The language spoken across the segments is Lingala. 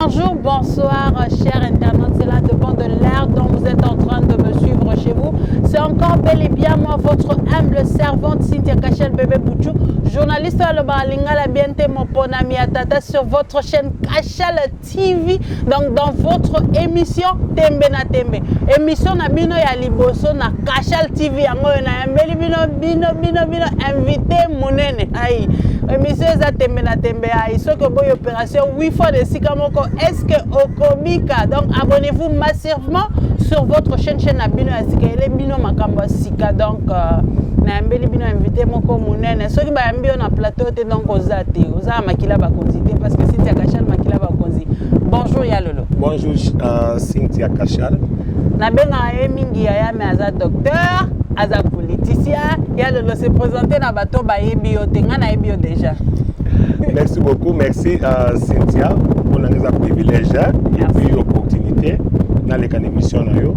Bonjour, bonsoir, chers internautes. C'est là devant de l'air dont vous êtes en train de me suivre chez vous. C'est encore bel et bien moi, votre humble servante Cynthia Kachel Bébé Bouchou, journaliste à l'Obalinga la Biente Mopona Miatata sur votre chaîne Kachel TV. Donc dans votre émission Tembe na Tembe. Émission na bino ya liboso na Kachel TV. Yango na mbeli bino invité monene. Aïe. Émission za Tembe na Tembe. Aïe. Ce que boy opération 8 fois de Sikamoko. Est-ce que Okobika? Donc abonnez-vous massivement sur votre chaîne Nabino Asika. Les bino makambo Sika. Donc na mbeli bino invité moko monene. Ceux qui ba mbio na plateau te donc ozate. Oza makila ba konzité parce que Cynthia Kachel makila ba konzi. Bonjour Yalolo. Bonjour Cynthia Kachel. Na benga mingi ya me aza docteur, aza politicien. Yalolo se présenter na bato ba yebi o tenga na yebi o déjà. Merci beaucoup, merci Cynthia pour nous privilège et puis opportunité dans les émissions na yo.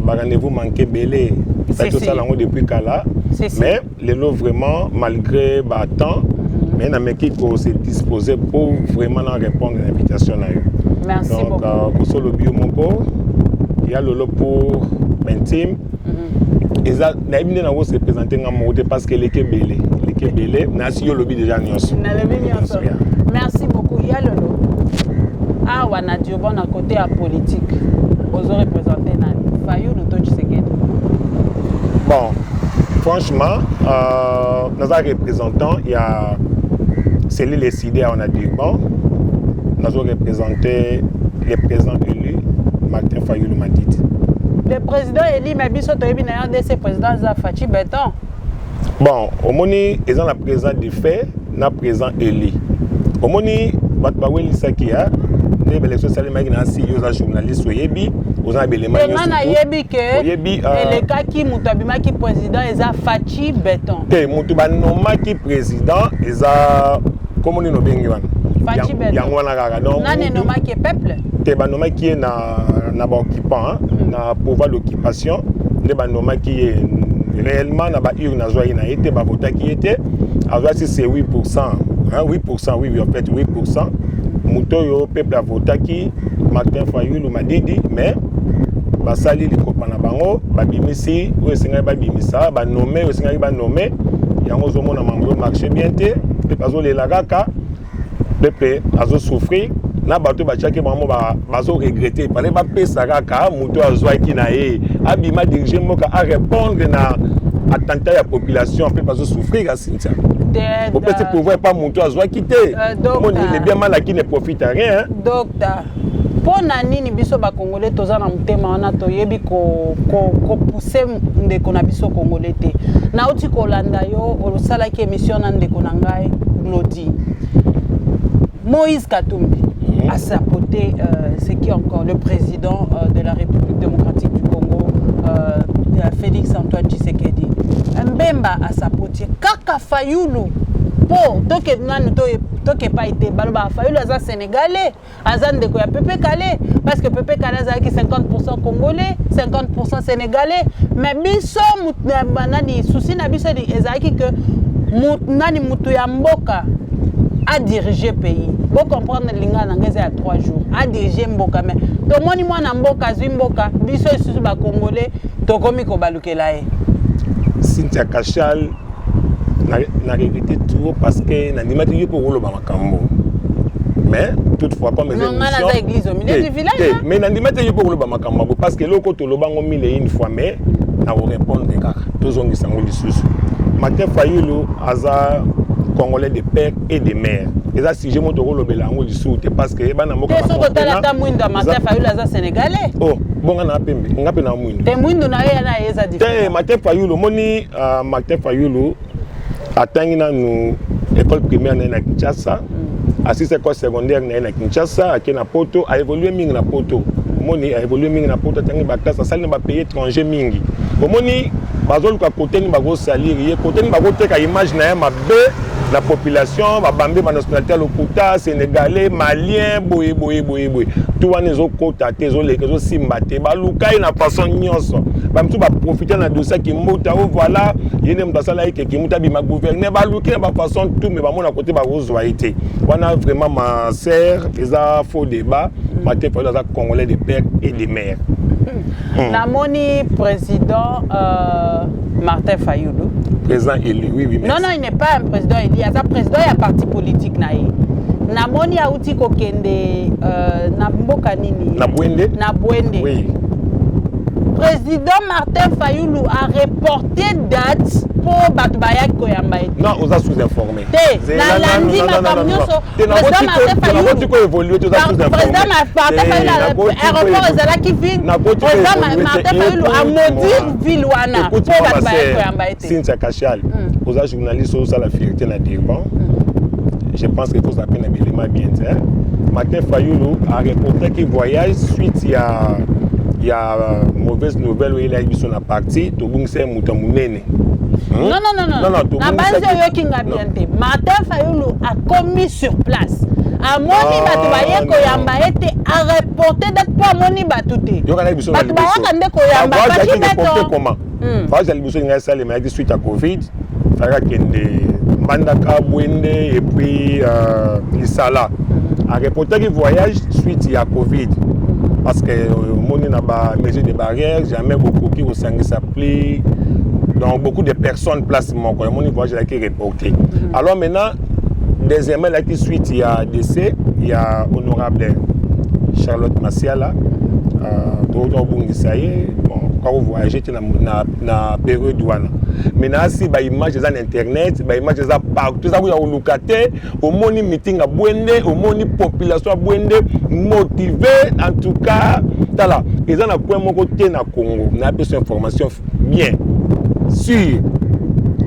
Rendez-vous manqué belé fait tout ça depuis Kala. Mais les lots vraiment malgré temps mais na meki ko se disposer pour vraiment répondre à l'invitation na yo. Merci beaucoup. Donc pour solo bio moko il y a le lot pour intime. Et ça na ibine na wo se présenter ngamote parce que l'équipe belé na si yo lobby déjà nyonso. Na lobby nyonso. Merci beaucoup Yalolo. Ah wana Diobo na côté à politique. Ozo représenter na Fayulu to Tshisekedi. Bon, franchement, nous avons représentant, il y a Céline Lessidé, on a dit bon, nous avons représenté le président élu, Martin Fayulu Madidi. Le président élu, mais biso to ebina un de ces présidents Fachi Beton. Bon, au moni, ils ont la président du fait, na président élu. Au moni, batbawe lisakia, ne l'élection salima qui na si yosa journaliste yebi. Vous avez les mains. Le cas qui moutabima qui président est Fachi Beton. Te moutabima qui président est comment on dit bien Fachi Beton. Yangwana gaga non. Nane noma qui peuple. Te banoma qui est na occupant na pouvoir d'occupation. Ne banoma qui est réellement na ba urne na joie na été ba vota qui était. Alors si c'est 8%, hein 8% oui en fait 8%. Moutoyo peuple a voté qui Martin Fayulu Madidi mais basali li kopana bango babimisi o esenga babimisa ba nommer o esenga ba nommer yango zo mona mambo marché bien te pe bazo le lagaka pepe azo souffrir na bato ba chaki bango bazo regretter parler ba pesa kaka muto azwa ki na e abima diriger moka à répondre na attentat ya population pe bazo souffrir à Cynthia. Au petit pouvoir pas muto azwa quitter. Il est bien mal à qui ne profite à rien. Docteur pona nini biso ba congolais toza na mutema wana toyebi ko pousser ndeko na biso congolais te na uti ko landa yo osala ki émission na ndeko na ngai Glody Moïse Katumbi a sapoté ce qui est encore le président de la République démocratique du Congo Félix Antoine Tshisekedi Mbemba a sapoté kaka Fayulu po toke nanu toke pas été baloba Fayulu aza sénégalais aza ndeko ya Pepe Kale parce que Pepe Kale aza ki 50% congolais 50% sénégalais mais biso nani souci na biso ezaki que nani mutu ya mboka a dirigé pays bo comprendre linga na ngeze ya 3 jours a dirigé mboka mais to moni mwana mboka zwi mboka biso isusu ba congolais tokomi ko balukela e Cynthia Kachel na regretté tout parce que na ndimati yo pour loba makambo mais toutefois comme les émissions na église au milieu du village mais na ndimati yo pour loba makambo parce que loko to loba ngo 1000 fois mais na répondre kaka tozongi sango lisusu Martin Fayulu aza congolais de père et de mère et ça si je monte au lobela ngo lisusu parce que bana moka te soko tala ta mwindo Martin Fayulu aza sénégalais oh bonga na pembe ngape na mwindo te mwindo na ye na yeza différent te Martin Fayulu moni Martin Fayulu atangi na nous école primaire na Kinshasa assis école secondaire na Kinshasa aki na poto a évolué mingi na poto moni a évolué mingi na poto tangi ba classe sali na ba pays étranger mingi omoni bazoluka côté ni bago salir ye côté ni bago teka image na ya mabe la population babambe ba nationalité lokuta sénégalais malien boye tout wana ezokota te ezoleka ezosimba te balukai na façon nyonso bamtu baprofite na dossier kimota o voilà yene moto asala eke kimuta bima gouverner baluki na façon tout mais bamona côté bakozwa ete wana vraiment ma sœur eza faux débat Martin Fayulu aza congolais de père et de mère. Namoni président Martin Fayulu. Président élu, oui. Non, il n'est pas un président élu, il est un président et un parti politique. Namoni auti kokende na mboka nini? Na Bwende. Oui. Président Martin Fayulu a reporté date pour Batbaya Koyamba. Non, on a sous-informé. Président Martin Fayulu aéroport ezalaki vide. Président Martin Fayulu a maudit ville wana pour Batbaya Koyamba. Cynthia Kachal, aux journalistes aux la fierté na Durban. Je pense qu'il faut s'appeler un élément bien. Martin Fayulu a reporté qu'il voyage suite il y a mauvaise nouvelle où il a eu son parti, tout le monde s'est moutamouné. Non. Na base yo kinga biente. Martin Fayulu a commis sur place. A moni batu baye koyamba ete a reporté date pour moni batute. Batu baye kande koyamba kasi beto. Comment? Parce que l'impression nga sale mais suite à Covid, fara kende Mbandaka Bwende et puis Lisala a reporté le voyage suite à Covid. Parce que mon n'a pas mesure de barrières, jamais beaucoup qui au sang s'applique. Donc beaucoup de personnes placent mon corps. Mon voyage a été reporté. Alors maintenant, deuxièmement, là qui suite il y a décès, il y a honorable Charlotte Massiala, docteur Bungisaye, bon, quand vous voyagez na période douane. Maintenant si ba image dans internet, ba image dans partout, ça vous a locataire, au moni meeting à Bwende, au moni population à Bwende motivée en tout cas. Voilà, ils ont un point mon côté na Congo, na besoin d'information bien sûre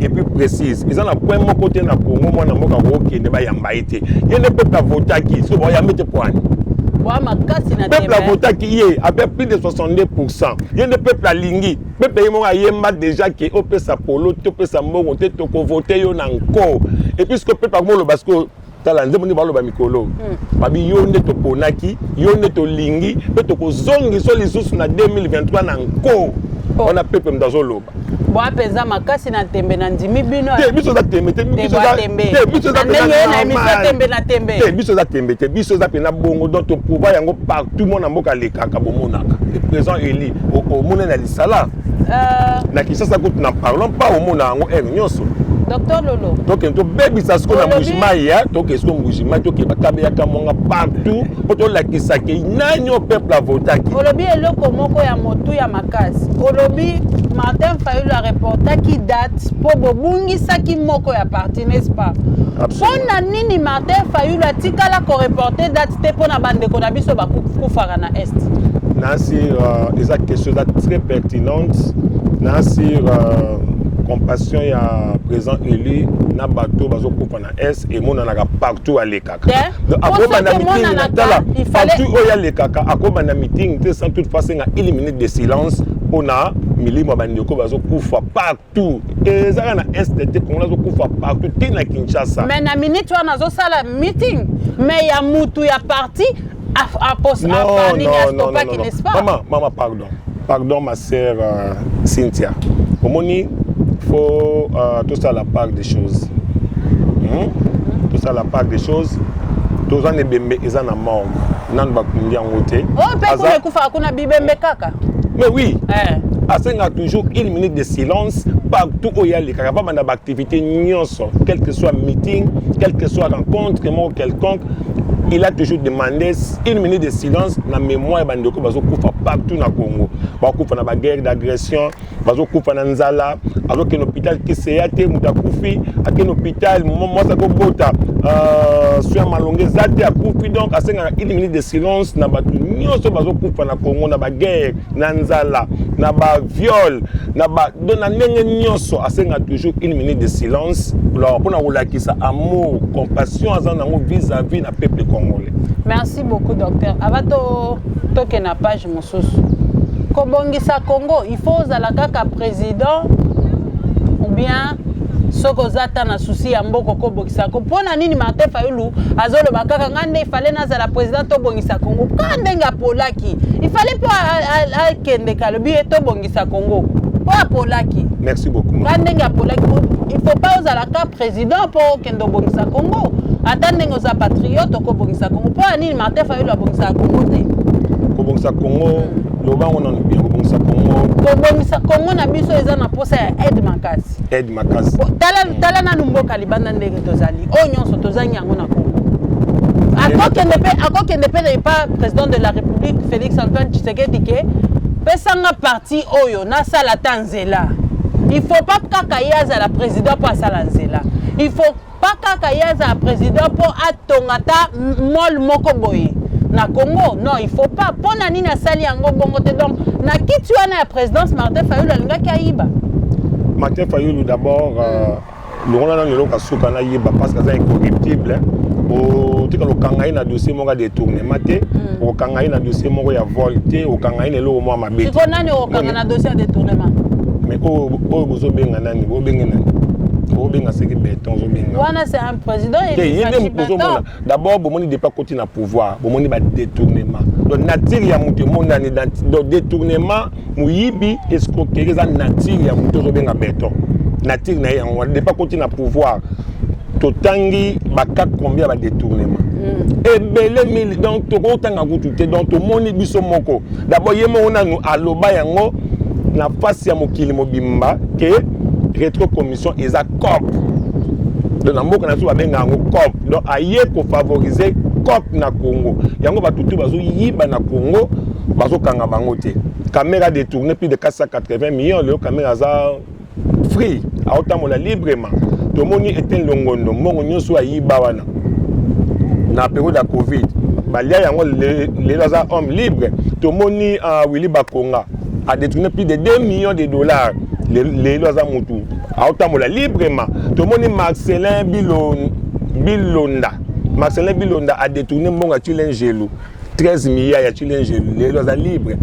et puis précise. Ils ont un point mon côté na Congo, moi na moka roki ne ba yamba été. Il y a des peuples à voter qui so ba yamba te point. Peuple a voté qui est avec plus de 62%. Il y a des peuples à Lingi. Peuple a yemba déjà qui est au sa polo, au sa mongo, au voté yon encore. Et puisque peuple a le basco, talanze moni balo ba mikolo. Babi yonde to ponaki, yonde to Lingi, peut to zongi so les sous na 2023 encore. On a peuple mdazolo. Bo apeza makasi na tembe na ndimi bino. Te biso za tembe, te biso za tembe. Te biso za tembe, te biso za pena bongo donc to pouvoir yango partout mon mboka lekaka bomonaka. Le président Eli au mona na Lisala. Na Kinshasa ko na parlons pas au mona yango nyonso. Docteur Lolo. Donc to baby ça ce qu'on a mouvement ya, donc est-ce qu'on mouvement to ke bakabe ya kamonga partout pour to la kisake nanyo peuple a voté. Olobi eloko moko ya motu ya makasi. Olobi Martin Fayulu a reporté qui date pour bobungisa ki moko ya parti, n'est-ce pas? Pona nini Martin Fayulu a tikala ko reporter date te pona bande ko na biso ba kufara na est. Nancy des questions très pertinentes. Nancy compassion ya président élu na bateau bazo coupa na S et mon na partout à lekaka. Donc akoba na meeting na tala partout où ya lekaka akoba na meeting te sans toute façon à éliminer de silence pona milimo bandeko bazo kufa partout. Et ça na STT qu'on bazo kufa partout te na Kinshasa. Mais na minute wana zo sala meeting mais ya mutu ya parti a poste a pas qui n'est-ce pas. Maman pardon ma sœur Cynthia. Omoni faut tout ça la part des choses. Tout ça la part des choses. Tous les bébés ils en mort. Nan ba kundia ngote. Oh pe ko kufa akuna bibembe kaka. Mais oui. Asenga toujours une minute de silence partout où il y a les capables d'activité nyonso, quel que soit meeting, quel que soit rencontre quelconque. Il a toujours demandé une minute de silence dans la mémoire de Bandeko bazo kufa partout na Congo. Ba kufa na ba guerre d'agression, bazo kufa na nzala, alors que l'hôpital qui s'est até mutakufi, à quel hôpital moi ça go bota sur malongue zate a kufi donc à une minute de silence na ba nyonso bazo kufa na Congo na ba guerre, na nzala, na ba viol, na ba dona ndenge nyonso à toujours une minute de silence pour na rolakisa amour, compassion azanango vis-à-vis na peuple congolais. Merci beaucoup docteur. Avato toke na page mosusu. Kobongisa Congo, il faut zala kaka président ou bien soko zata na souci ya mboko ko bongisa ko pona nini Martin Fayulu azolo bakaka ngande fallait na la président to bongisa Congo kande nga polaki il fallait pas kende kalobi to bongisa Congo pas polaki. Merci beaucoup. Kande nga polaki il faut pas oser la carte président pour kendo bongisa Congo attendre ngoza patriote ko bongisa Congo pona nini Martin Fayulu bongisa Congo te ko bongisa Congo loba on en bien ko bongisa Congo ko bongisa Congo na biso eza na posa ya aide makasi tala na numboka libanda ndenge tozali o nyonso tozangi yango na Congo akokende pe na pas président de la République Félix Antoine Tshisekedi ke pesanga parti oyo na sala tanzela il faut pas kaka yaza la président pour sala nzela il faut pas kaka yaza la président pour atongata mol moko boye na Congo non il faut pas pona nini asali yango bongo te donc na kiti wana ya présidence Martin Fayulu alingaki ayiba Martin Fayulu d'abord le rôle dans le local souka na yiba parce que c'est incorruptible au tika lo kangai na dossier monga détournement te au kangai na dossier mongo ya vol te au kangai ne lo mo mabeti siko nani o kanga na dossier détournement mais o bozo benga nani o benga nani o benga seki béton zo benga wana c'est un président et d'abord bomoni de pas continuer na pouvoir bomoni ba détournement donc nature ya mutu mondani dans détournement muyibi escroquerie za nature ya mutu zo benga béton nature na yango de pas continuer na pouvoir totangi baka combien ba détournement et belé mille donc to tanga kututé donc to moni biso moko d'abord yemo ona nu aloba yango na face ya mokili mobimba que rétro commission eza COP donc na mboka na so ba benga yango COP donc aye ko favoriser COP na Congo yango batutu bazo yiba na Congo bazo kanga bango te caméra détourné plus de 480 millions le caméra za free aotamola librement to moni était longondo mongo nyoso ayiba wana na période de Covid balia yango les za homme libre to moni Willy Bakonga a détourné plus de 2 millions de dollars les za mutu aotamola librement to moni Marcelin Bilonda a détourné mbonga Chilengelu 13 milliards ya Chilengelu les za libre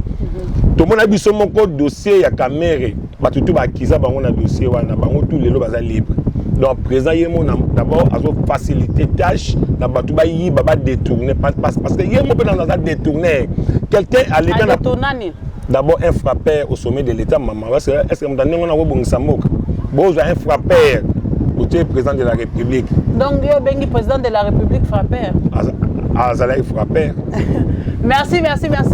to mona biso moko dossier ya caméra batutu ba kiza bango na dossier wana bango tout les baza libre donc présent yemo d'abord azo faciliter tâche na batu ba yi baba détourner parce que yemo pe na za détourner quelqu'un à l'état d'abord un frappeur au sommet de l'état maman est-ce que mtandé ngona ko bongisa mboka bozo un frappeur au président de la République donc yo bengi président de la République frappeur azala frappeur. Merci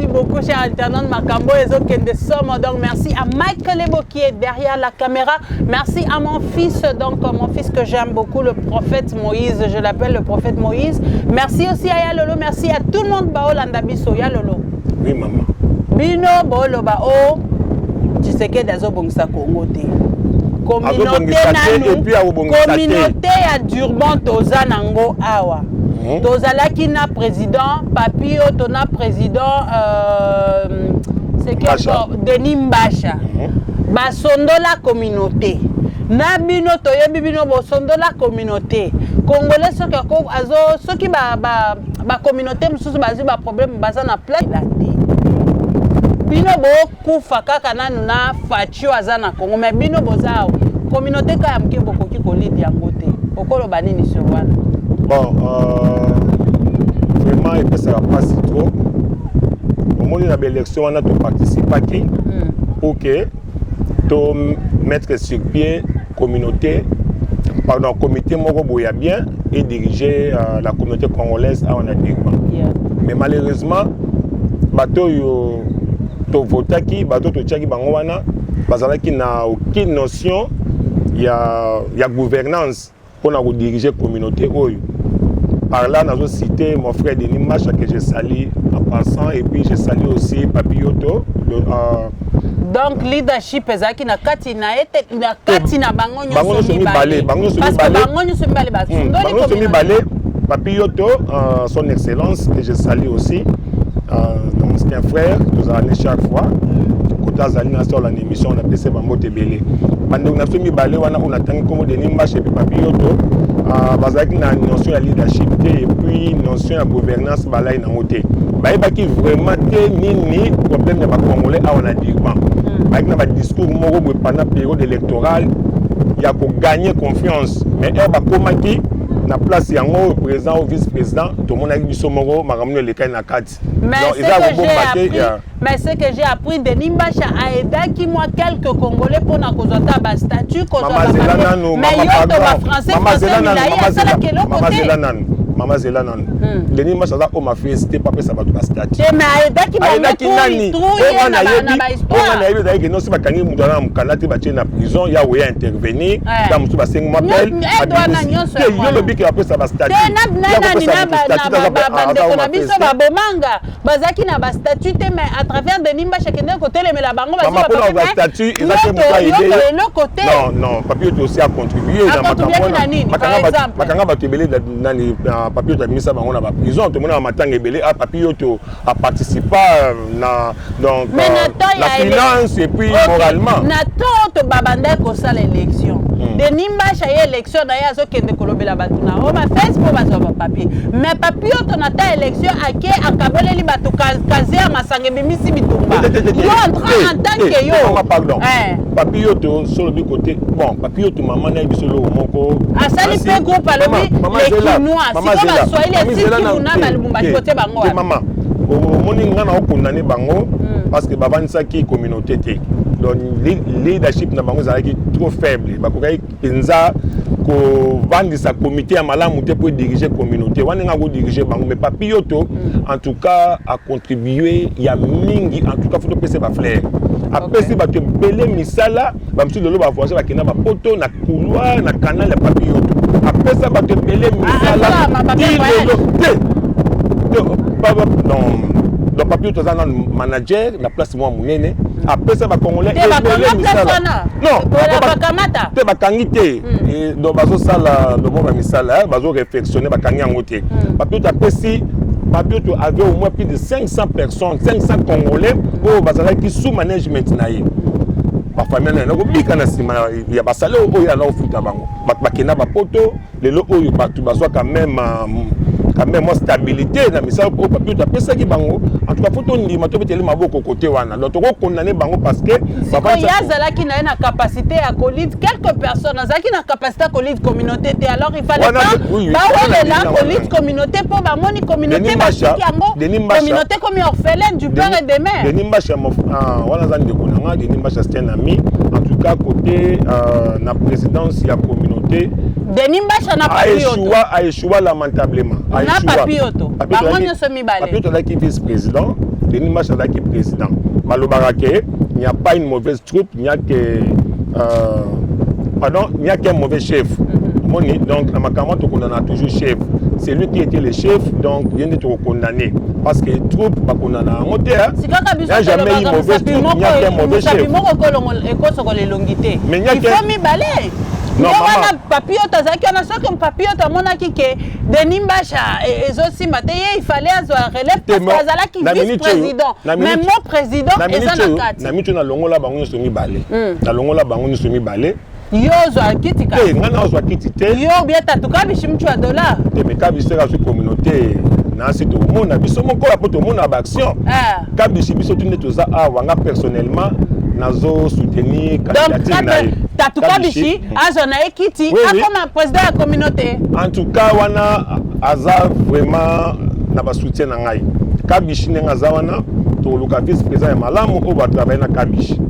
beaucoup, cher alternant Makambo et autres de Somme. Donc, merci à Michael Lebo qui est derrière la caméra. Merci à mon fils, mon fils que j'aime beaucoup, le prophète Moïse. Je l'appelle le prophète Moïse. Merci aussi à Yalolo. Merci à tout le monde. Baolanda Biso, Yalolo. Oui, maman. Bino, Baolo, Bao. Tu sais que des Obongsa Congo. Communauté à Durban, Tozanango, Awa. Tozalaki na président Papio tona président c'est que Denis Mbacha basondo la communauté na bino toyebi bino bosondo la communauté congolais soki ba communauté mususu bazi ba problème baza na place la bino bo kufa kaka nanu na facio aza na Congo mais bino bozao communauté ka yamke bokoki kolidi yango te okolo banini sur wana. Bon, vraiment, il ne sera pas si trop. Au moment de l'élection, on a participé pour que mettre sur pied communauté, comité Moroboya bien et diriger la communauté congolaise à Onadikman. Mais malheureusement, bateau to votaki, bateau to tchaki bangowana, parce qu'il n'a aucune notion, il y a gouvernance pour diriger la communauté. Par là, nous avons cité mon frère Denis Mbacha que j'ai sali en passant et puis j'ai sali aussi Papioto. Donc leadership ezaki na kati na bango nyoso mibale. Bango nyoso mibale. Papioto, son excellence que j'ai sali aussi. Donc c'est un frère, nous allons chaque fois. Quand nous allons sur l'émission, on a passé Bambo Tebele. Pendant que nous avons on a tangi comme Denis Mbacha et Papioto. Bazaki na notion de leadership et puis notion de gouvernance balai na moté bayebaki vraiment te nini problème ya ba congolais a on a dit bon bayaki na ba discours moko pendant période électorale il y a pour gagner confiance mais elle va commander na place yango président ou vice-président tout le monde a dit somoro maramno le na carte mais ce que j'ai appris de Nimbacha a aidé qui moi quelques congolais pour na kozota ba statut kozota mais yo to ba français Maman Zélanan. Le Nimbacha ça on m'a fait c'était pas ça va ba statut mais aidé qui m'a nani on a eu d'ailleurs que non c'est pas kangi mudana mkanati ba na prison ya oya intervenir dans mutu ba 5 mois appel yo le bic après ça va statut bomanga bazaki na ba statut mais à travers de Nimbacha kende côté les la bango ba statut non papier aussi a contribué dans makanga ba tebele dans les papier de ministre bango na ba prison tout le monde a matanga ebele a papier to a participé na donc la finance et puis moralement na to babanda ko ça l'élection de Nimbacha y élection na ya zo kende kolobela batuna o ba Facebook ba zo papier mais papier to na ta élection ake akaboleli batu kazia masange bimisi bitumba yo en tant que yo pardon papier to sur le côté bon papier to maman na biso lo moko asali pe groupe alobi les Kinois si ba swahili asiki muna ba lumba côté bango maman moni ngana okundane bango parce que bavanisa ki communauté te donc leadership na bango zalaki trop faible bakokai penza ko vandisa comité ya malamu te pour diriger communauté wana nga ko diriger bango mais papioto en tout cas a contribué ya mingi en tout cas faut pese ba flair apesi ba te belé misala ba msu lelo ba voisin ba kina ba poto na couloir na canal ya papioto apesa ba te belé misala donc papier to zana manager na place moi munene après ça ba congolais non te ba kangité et donc bazo sala le bon misala bazo réflexionner ba kangi ngote papier to apesi papier to avait au moins plus de 500 personnes 500 congolais au bazala qui sous management naïe ba famille na ko bika na sima ya basale o ya na ofuta bango ba kena ba poto lelo oyo batu bazwa quand même stabilité na misala au papier to apesa ki bango en tout cas faut on ndima to beteli maboko côté wana donc to condamner bango parce que papa yazala ki na capacité à colide quelques personnes azaki na capacité à colide communauté te alors il fallait pas ba la colide communauté pour ba moni communauté communauté comme orphelin du père et des mères de Nimbacha wana zan de konanga de Nimbacha c'est un ami en tout cas côté na présidence ya communauté de Nimbacha na a échoué lamentablement na papioto bangonyo somi balé papioto là qui vice-président de Nimbacha là qui président malobarake il n'y a pas une mauvaise troupe il n'y a que il n'y a qu'un mauvais chef moni donc na makama to condamna toujours chef c'est lui qui était le chef donc il vient d'être condamné parce que troupe ba condamna ngote il y a jamais eu mauvaise troupe il n'y a qu'un mauvais chef mais il faut mi balé non wana papioto azaki on a ça comme papioto mona kike de Nimbacha ezosi maté il fallait avoir relève parce que azala ki vice-président même mon président eza na kati na mitu na longola bango somi balé na longola bango somi balé yo zo akiti ka ngana zo akiti te yo bien tatuka bishimchu ya dollar te me ka bisera sur communauté na c'est tout monde biso moko la poto monde ba action ka biso tout neto za wanga personnellement nazo soutenir candidature na tatuka bishi azona ekiti comme président de la communauté en tout cas wana aza vraiment na ba soutien na ngai kabishi nenga za wana to luka vice président ya malamu o ba travailler na kabishi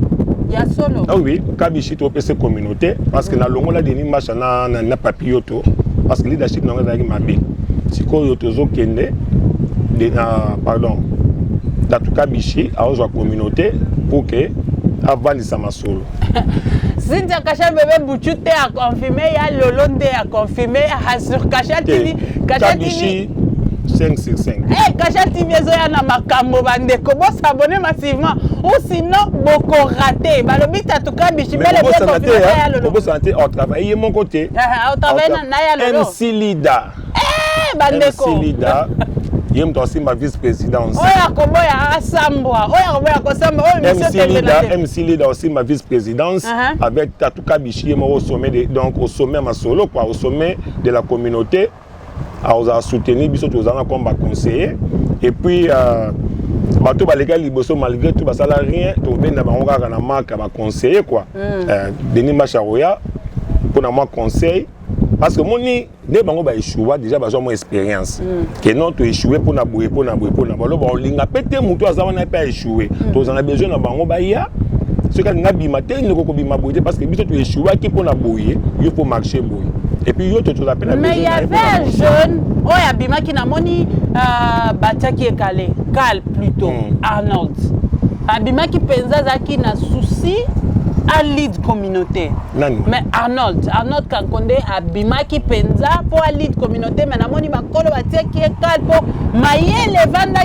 ya solo ah oui kabishi to pese communauté parce que na longola de Nimbacha na papioto parce que leadership na ngaki mabe sikoyo tozo kende de pardon tatuka bishi aozwa communauté pour que avant de Samasolo. Si tu as caché bébé Bouchou, tu as confirmé, il y a Lolonde à confirmer, sur Kacha TV. Kacha TV 5 sur 5. Eh, Kacha TV, il y a un makambo bande. Comment s'abonner massivement? Ou sinon, beaucoup raté. Bah, le but, tu as tout cas, bichi, mais le bien confirmé. Beaucoup santé, on travaille de mon côté. On travaille dans Naya Lolo. MC Lida. Eh, bandeko. MC Lida. Il me aussi ma vice-présidence. MC Lida aussi ma vice-présidence avec Tatouka Bichi au sommet donc au sommet Masolo quoi au sommet de la communauté à soutenir biso tozana comme conseiller et puis bato balega liboso malgré tout basala rien to benda bango kaka na marque ba conseiller quoi Denis Macharoya pour moi conseil parce que moni ne bango ba échouer déjà ba mon expérience que non tu échouer pour na boyer pour na balo ba linga pété muto azawa na pas échouer to za na besoin na bango ba ya ce que nga bima te ne ko bima boyer parce que biso tu échouer qui pour na boyer il faut marcher boyer et puis yo tu appelles la mais il y avait un jeune oya bima qui na moni batia qui est calé cal plutôt Arnold abima qui penza za qui na souci à lead communauté. Mais Arnold Kankonde abima qui penza pour à lead communauté mais namoni makolo batia qui est calme pour maye le vanda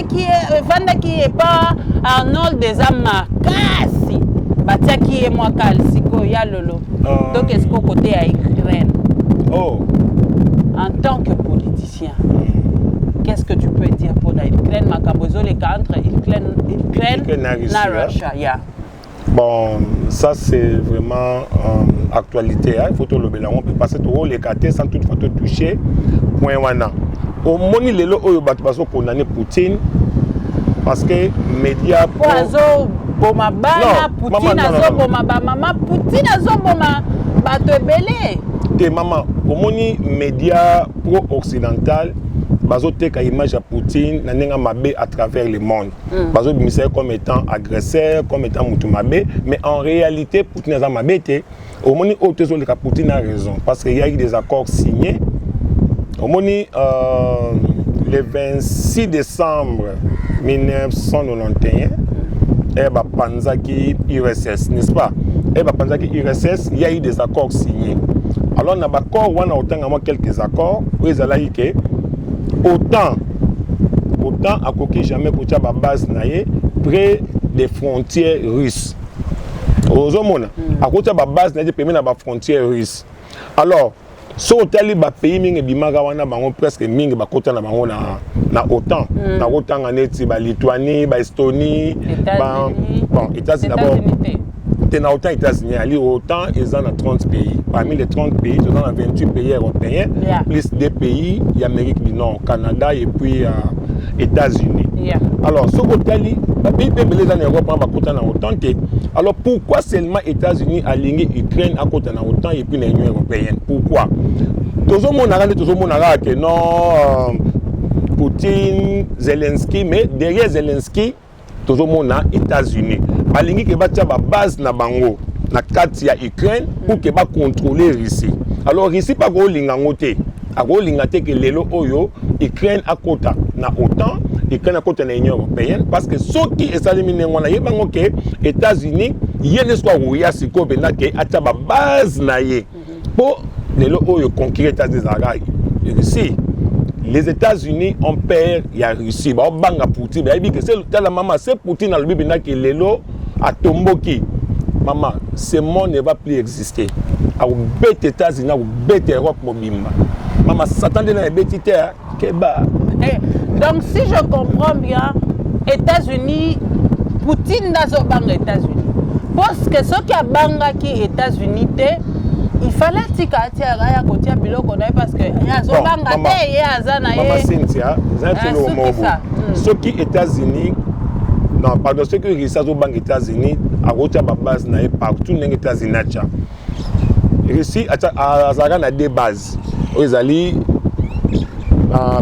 qui est pas Arnold des amakasi batia qui est moi cal siko ya lolo. Donc est-ce qu'au côté à Ukraine en tant que politicien qu'est-ce que tu peux dire pour l'Ukraine Makabozo les cas entre Ukraine et Russia yeah. Bon, ça c'est vraiment actualité. Il faut tout le bélan. On peut passer tout les quartiers sans toutefois te toucher. Point wana. Au moni lelo oyo batu baso condamner Poutine parce que médias azo boma bana Poutine azo boma ba mama Poutine azo boma bato ebele. Te maman, au moni médias pro-occidental bazo teka image à Poutine nanenga mabe à travers le monde. Bazo bimisa comme étant agresseur, comme étant mutu mabe, mais en réalité Poutine a mabe te. Au moni autres le Poutine a raison parce qu'il y a eu des accords signés. Au moni le 26 décembre 1991 ba Panzaki URSS, n'est-ce pas? Ba Panzaki URSS, il y a eu des accords signés. Alors on a accord on a autant quelques accords où ils allaient que autant à coquille jamais pour la base naie près des frontières russes. Aux hommes, à côté de la base naie permet la frontière russe. Alors, si on a les pays mingi bimaga wana bango presque mingi ba kota na bango na autant na autant en Lituanie, Estonie, États-Unis d'abord. T'es dans autant États-Unis, ali autant ils ont 30 pays. Parmi les 30 pays, ils ont 28 pays européens, plus des pays d'Amérique du Nord, Canada et puis États-Unis. Alors, ce côté-là, les pays en Europe ont autant. Alors, pourquoi seulement États-Unis a aligné l'Ukraine à côté de autant et puis l'Union européenne? Pourquoi? Tout le monde a que non, Poutine, Zelensky, mais derrière Zelensky, tout le monde a États-Unis. Balingi ke batia ba base na bango na kati ya Ukraine pour que ba contrôler Russie. Alors Russie pas go linga ngote. A go linga te ke lelo oyo Ukraine akota na OTAN, Ukraine akota na Union européenne parce que ceux qui esalimine ngona yebango ke États-Unis yene soit roya siko benda ke atia ba base na ye. Pour lelo oyo conquérir États-Unis Russie. Les États-Unis ont peur il y a Russie. Ba banga Poutine, ba bi que c'est la maman c'est Poutine na lobi benda ke lelo à Tomboki. Maman, ce monde ne va plus exister. À bête États-Unis, à bête Europe mobimba. Maman, s'attendait dans les bêtises Keba. Donc si je comprends bien, États-Unis, Poutine n'a pas bang États-Unis. Parce que ce qui a banga qui États-Unis il fallait que à côté biloko parce que ya zo banga te ya azana ye. Maman Cynthia, ce qui États-Unis non, pardon, ce que Russie a aux États-Unis, à côté de la base, partout dans les États-Unis. Russie a des bases. Ils allaient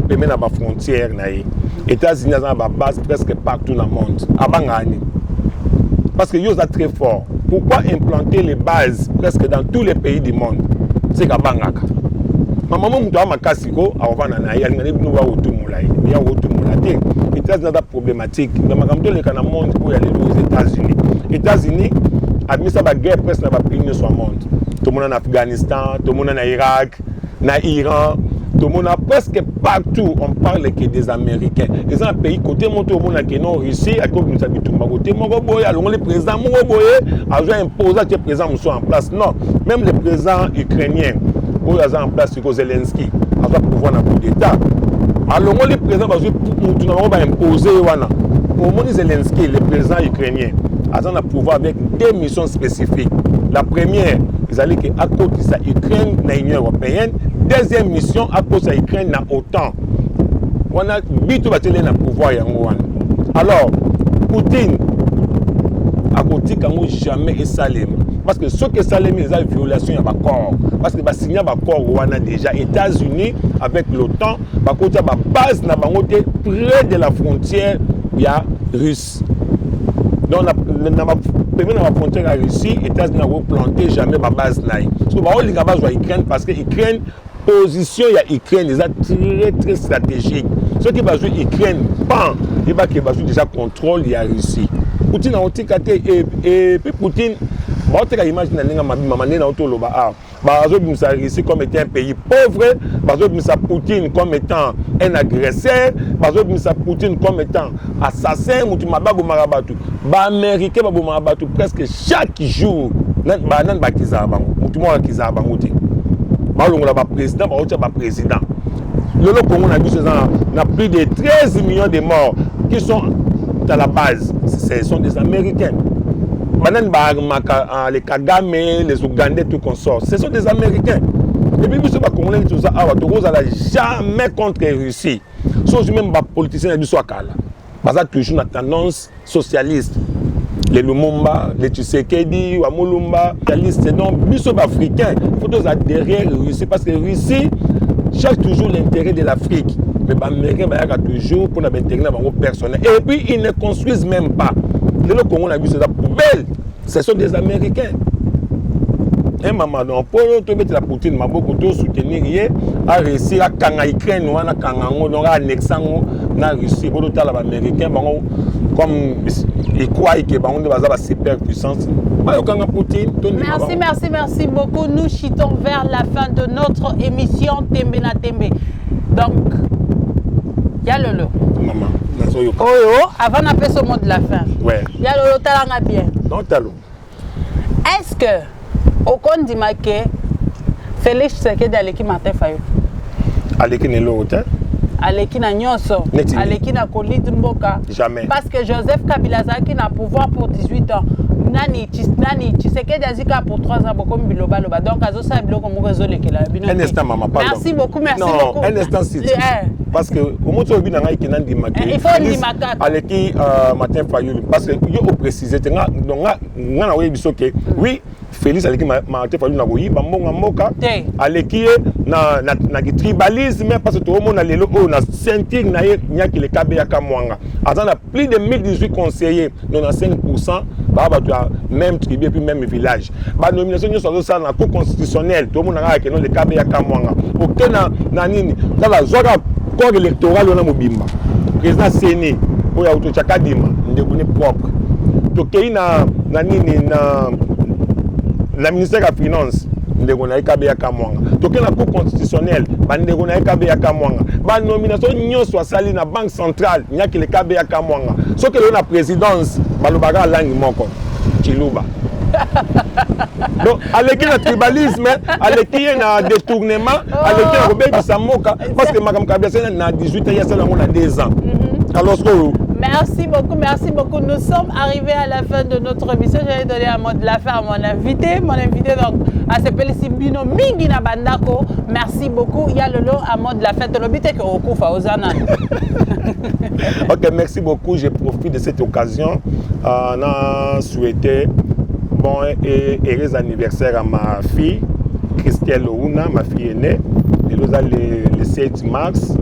permettre la frontière. Les États-Unis ont des bases presque partout dans le monde. Parce que ils sont très forts. Pourquoi implanter les bases presque dans tous les pays du monde? C'est qu'à Bangaka. Maman, je suis Makasiko, avant de il y a États-Unis ont problématique. Dans le monde pour aller aux États-Unis. États-Unis administrent la guerre presque dans le pays de ce monde. Tout le monde en Afghanistan, tout le monde en Irak, en Iran, tout le monde presque partout. On parle que des Américains. Ils ont un pays côté mon tout le monde qui non Russie, à cause de nous habitons côté mon boy, alors le président mon boy a imposé que le président soit en place. Non, même le président ukrainien. Où il y a en place Zelensky, à soit pouvoir dans le coup d'État. Alors, le président va imposer. Au moment Zelensky, le président ukrainien, a un pouvoir avec deux missions spécifiques. La première, ils allaient à côté de l'Ukraine, dans l'Union européenne. Deuxième mission, à cause de l'Ukraine, dans l'OTAN. On a bientôt le pouvoir. Alors, Poutine, à côté de jamais salé. parce que ce que ça les met, c'est une violation de l'accord. Parce que bah signer l'accord, on a déjà États-Unis avec l'OTAN, bah côté bah base na bangote près de la frontière il y a Russe. Donc dans la frontière à Russie, États-Unis n'ont planté jamais ma base là. Parce que bah on la base de l'Ukraine parce que l'Ukraine position il y a Ukraine déjà très très stratégique. Ce qui va jouer Ukraine, pan, il va que va jouer déjà contrôle il y a Russie. Poutine a aussi et puis Poutine bah on te imagine na maman na otoloba ah bah ça Russie comme étant un pays pauvre, bah ça Poutine comme étant un agresseur, bah ça Poutine comme étant assassin, mutu mabago marabatu. Bah américain ba marabatu presque chaque jour nan ba kizaba mutu mo kizaba muti. Bah longola ba président ba otia ba président. Le Congo a plus de 13 millions de morts qui sont à la base. Ce sont des Américains. Maintenant, les Kagame, les Ougandais, tout qu'on sort, ce sont des Américains. Et puis, ce Congolais, tout ça, jamais contre la Russie. Sauf même les politiciens du Swakala. Parce que toujours une tendance socialiste. Les Lumumba, les Tshisekedi, Wamulumba, socialistes. Donc, les Africains, il faut tous adhérer à la Russie parce que la Russie cherche toujours l'intérêt de l'Afrique. Mais les Américains toujours pour l'intérêt personnel. Et puis, ils ne construisent même pas. Le Congo a vu c'est la poubelle. Ce sont des Américains. Et maman, pour mettre la Poutine, ma beaucoup de soutenir, a réussi à Kanga Ukraine, à Kanga, à annexer la Russie, pour les Américains, comme ils croient que c'est superpuissance. Merci beaucoup. Nous chutons vers la fin de notre émission Tembe na Tembe. Donc, Yalolo. Maman, avant d'appeler ce mot de la fin. Ouais. Yalolo, talanga bien. Non, talo. Est-ce que, au compte du maquet, Félix Tshisekedi Aleki Martin Fayulu? Aleki ne l'autre. Aleki na nyonso. Aleki na Kolid Mboka. Jamais. Parce que Joseph Kabila Zaki n'a pouvoir pour 18 ans. Nani Tshisekedi Azika pour 3 ans beaucoup biloba loba. Donc azo sa biloko mo rezole ke la bino. Un instant maman, pardon. Merci beaucoup. Non, un instant s'il te plaît. Parce que au moment où bina ngai kenan di maké. Il faut di makaka. Aleki Martin Fayulu parce que yo au préciser nga na we bisoke. Oui. Félix Aleki Martin Fayulu na boyi bambonga moka aleki na tribalisme parce que tout le monde a lelo na sentir na nyaki le kabe ya kamwanga azana plus de 1018 conseillers 95% ba tu as même tribu et puis même village ba nomination ñu so ça na cour constitutionnelle tout le monde a que non le kabe ya kamwanga aucun na nini dans la zone corps électoral on a mobimba président Séné oya auto chakadima ndebune propre to kei na nini na la ministère de la Finance, ndeko na ikabe ya kamwanga. Toke na cour constitutionnelle, ba ndeko na ikabe ya kamwanga. Ba nomination nyonso asali na banque centrale, nyaki le kabe ya kamwanga. Soke le na présidence, ba lobaka langi moko. Chiluba. Donc aleki na tribalisme, aleki na détournement, aleki na robeki samoka parce que makam kabia na 18 ans, ya sala ngona 2 ans. Alors que merci beaucoup. Nous sommes arrivés à la fin de notre émission. J'allais donner un mot de la fin à mon invité. Mon invité donc s'appelle Sibino Mingi na Bandako. Merci beaucoup. Il y a le lot à mot de la fin. Ok, merci beaucoup. Je profite de cette occasion. On a souhaité bon et heureux anniversaire à ma fille, Christelle Ouna, ma fille aînée. Elle nous a le 7 mars.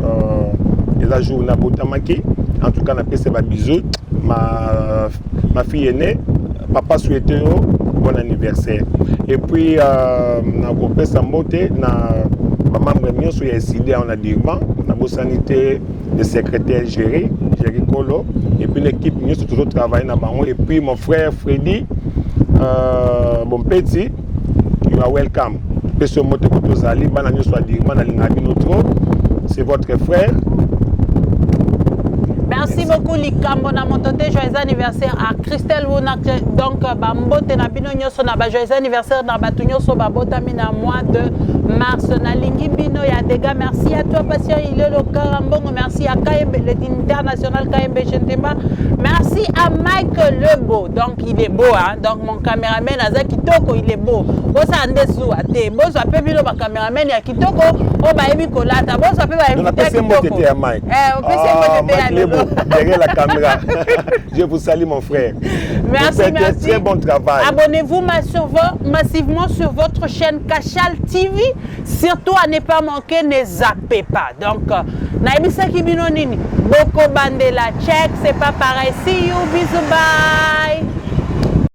Elle a joué à Botamaki. En tout cas, on a fait un bisou. Ma fille aînée, papa souhaitait bon anniversaire. Et puis, on a coupé sa beauté. Maman m'a sur les on a dit on a sanité, le secrétaire Géry Kolo. Et puis l'équipe, nous sommes toujours travaillé dans le Et puis mon frère Freddy, mon petit, you are welcome. C'est votre frère. Merci beaucoup Likambo na montote joyeux anniversaire à Christelle Wona donc bambote na bino nyoso na ba joyeux anniversaire na batu nyoso babotami na mois de mars na lingi bino ya dega. Merci à toi patient Ilelo Karambongo, merci à KMB l'international KMB Chentema, merci à Mike Lebo, donc il est beau hein, donc mon caméraman Aza Kitoko il est beau bosa ndesu ate bosa pe bino ba caméraman ya Kitoko o ba ebi kolata bosa pe ba ebi Kitoko on peut se moter derrière la caméra. Je vous salue mon frère. Merci, faites merci. un très bon travail. Abonnez-vous massivement sur votre chaîne Kachal TV. Surtout à ne pas manquer, ne zappez pas. Donc, naibisa kibino nini. Boko Bandela, check, c'est pas pareil. See you, bisous, bye.